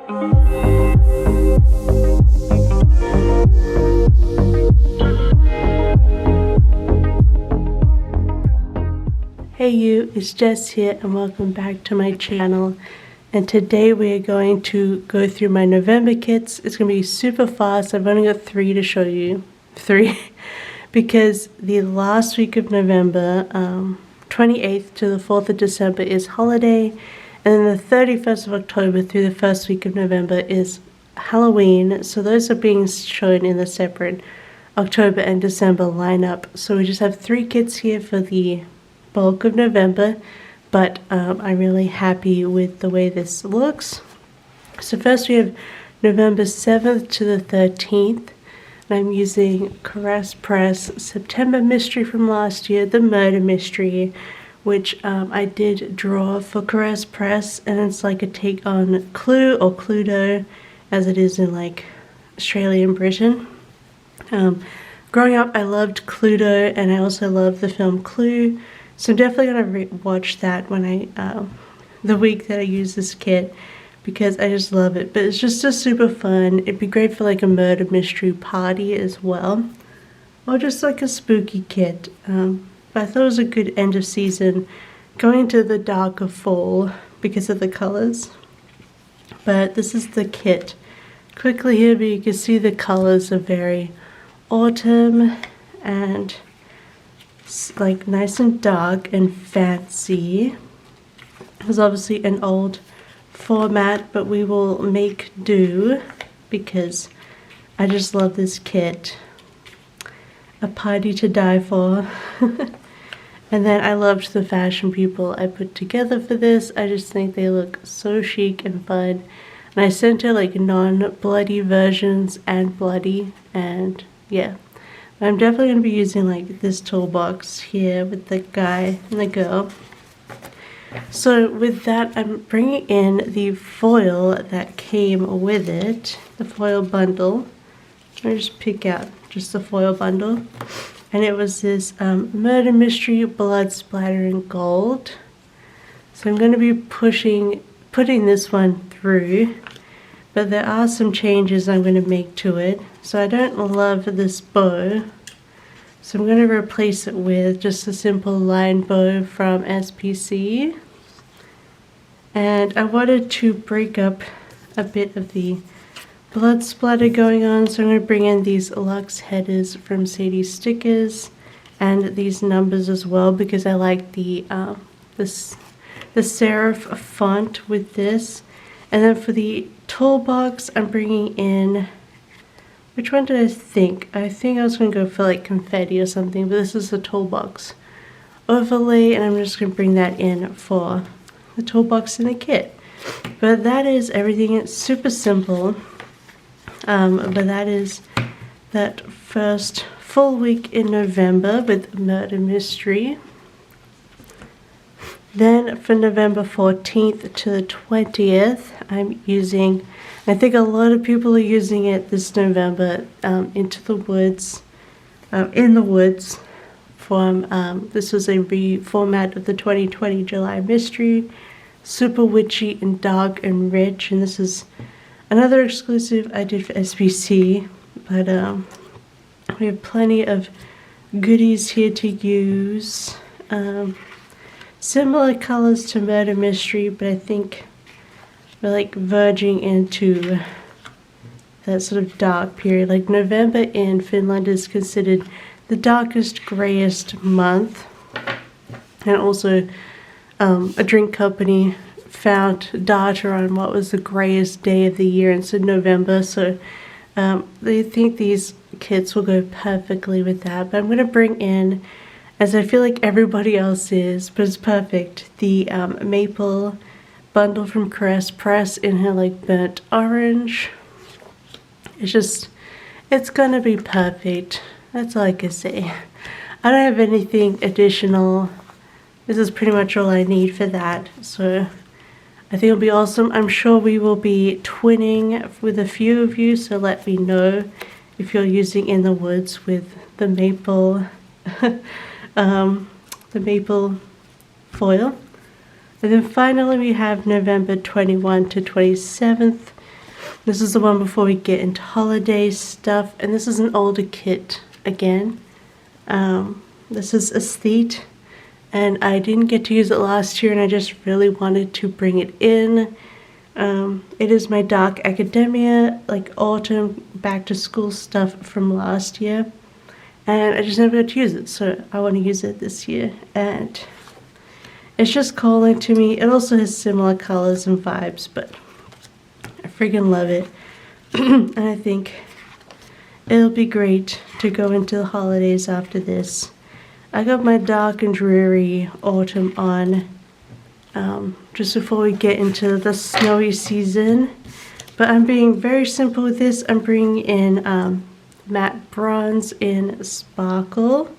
Hey you, it's Jess here and welcome back to my channel. And today we are going to go through my November kits. It's going to be super fast. I've only got 3 to show you. 3. Because the last week of November, 28th to the 4th of December is holiday. And then the 31st of October through the first week of November is Halloween. So those are being shown in the separate October and December lineup. So we just have 3 kits here for the bulk of November, but I'm really happy with the way this looks. So first we have November 7th to the 13th, and I'm using Caress Press September Mystery from last year, the Murder Mystery, which I did draw for Caress Press, and it's like a take on Clue or Cluedo, as it is in like Australia and Britain. Growing up, I loved Cluedo, and I also loved the film Clue. So I'm definitely going to watch that when the week that I use this kit, because I just love it. But it's just a super fun. It'd be great for like a murder mystery party as well, or just like a spooky kit. But I thought it was a good end of season, going into the darker fall because of the colors. But this is the kit. Quickly here, but you can see the colors are very autumn and like nice and dark and fancy. It's obviously an old format, but we will make do because I just love this kit. A party to die for. And then I loved the fashion people I put together for this. I just think they look so chic and fun. And I sent her like non-bloody versions and bloody, and yeah. I'm definitely going to be using like this toolbox here with the guy and the girl. So with that, I'm bringing in the foil that came with it, the foil bundle. I'll just pick out just the foil bundle. And it was this Murder Mystery Blood Splattering Gold. So I'm going to be putting this one through. But there are some changes I'm going to make to it. So I don't love this bow. So I'm going to replace it with just a simple line bow from SPC. And I wanted to break up a bit of the blood splatter going on. So I'm going to bring in these luxe headers from Sadie Stickers. And these numbers as well, because I like the serif font with this. And then for the toolbox, I'm bringing in, which one did I think? I think I was going to go for like confetti or something, but this is the toolbox overlay, and I'm just going to bring that in for the toolbox in the kit. But that is everything. It's super simple, but that is that first full week in November with Murder Mystery. Then for November 14th to the 20th, I'm using, I think a lot of people are using it this November, Into the Woods, In the Woods, from, this was a reformat of the 2020 July Mystery, super witchy and dark and rich, and this is another exclusive I did for SPC, but we have plenty of goodies here to use. Similar colors to Murder Mystery, but I think we're like verging into that sort of dark period. Like November in Finland is considered the darkest, greyest month. And also a drink company found data on what was the greyest day of the year, and so November. So they think these kits will go perfectly with that. But I'm going to bring in, as I feel like everybody else is, but it's perfect, the maple bundle from Caress Press in her like burnt orange. It's gonna be perfect. That's all I can say. I don't have anything additional. This is pretty much all I need for that. So I think it'll be awesome. I'm sure we will be twinning with a few of you, so let me know if you're using In the Woods with the maple the maple foil. And then finally we have November 21 to 27th This is the one before we get into holiday stuff, and this is an older kit again. This is Aesthete, and I didn't get to use it last year, and I just really wanted to bring it in. It is my Dark Academia, like autumn back to school stuff from last year, and I just never got to use it, so I want to use it this year, and it's just calling to me. It also has similar colors and vibes, but I freaking love it. And I think it'll be great to go into the holidays after this. I got my dark and dreary autumn on just before we get into the snowy season. But I'm being very simple with this. I'm bringing in matte bronze in Sparkle.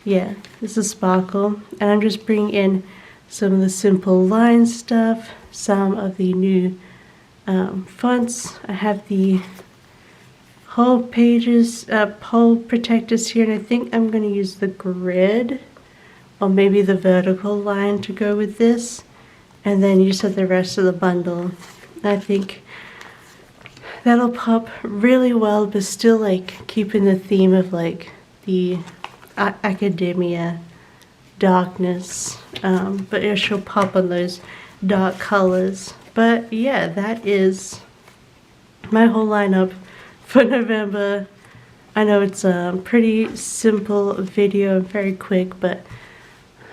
Yeah, this is Sparkle. And I'm just bringing in some of the simple line stuff, some of the new fonts. I have the whole pages, pole protectors here, and I think I'm going to use the grid or maybe the vertical line to go with this, and then you just have the rest of the bundle. I think that'll pop really well, but still like keeping the theme of like the academia darkness, but it should pop on those dark colors. But yeah, that is my whole lineup for November. I know it's a pretty simple video and very quick, but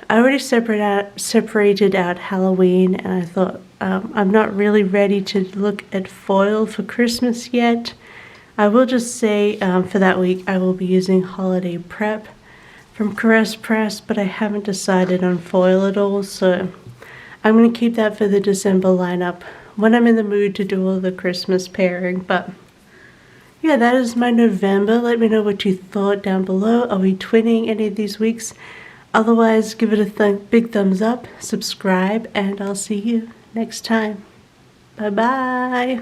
I already separated out Halloween, and I thought I'm not really ready to look at foil for Christmas yet. I will just say for that week I will be using Holiday Prep from Caress Press, but I haven't decided on foil at all, so I'm going to keep that for the December lineup when I'm in the mood to do all the Christmas pairing. But yeah, that is my November. Let me know what you thought down below. Are we twinning any of these weeks? Otherwise, give it a big thumbs up, subscribe, and I'll see you next time. Bye-bye.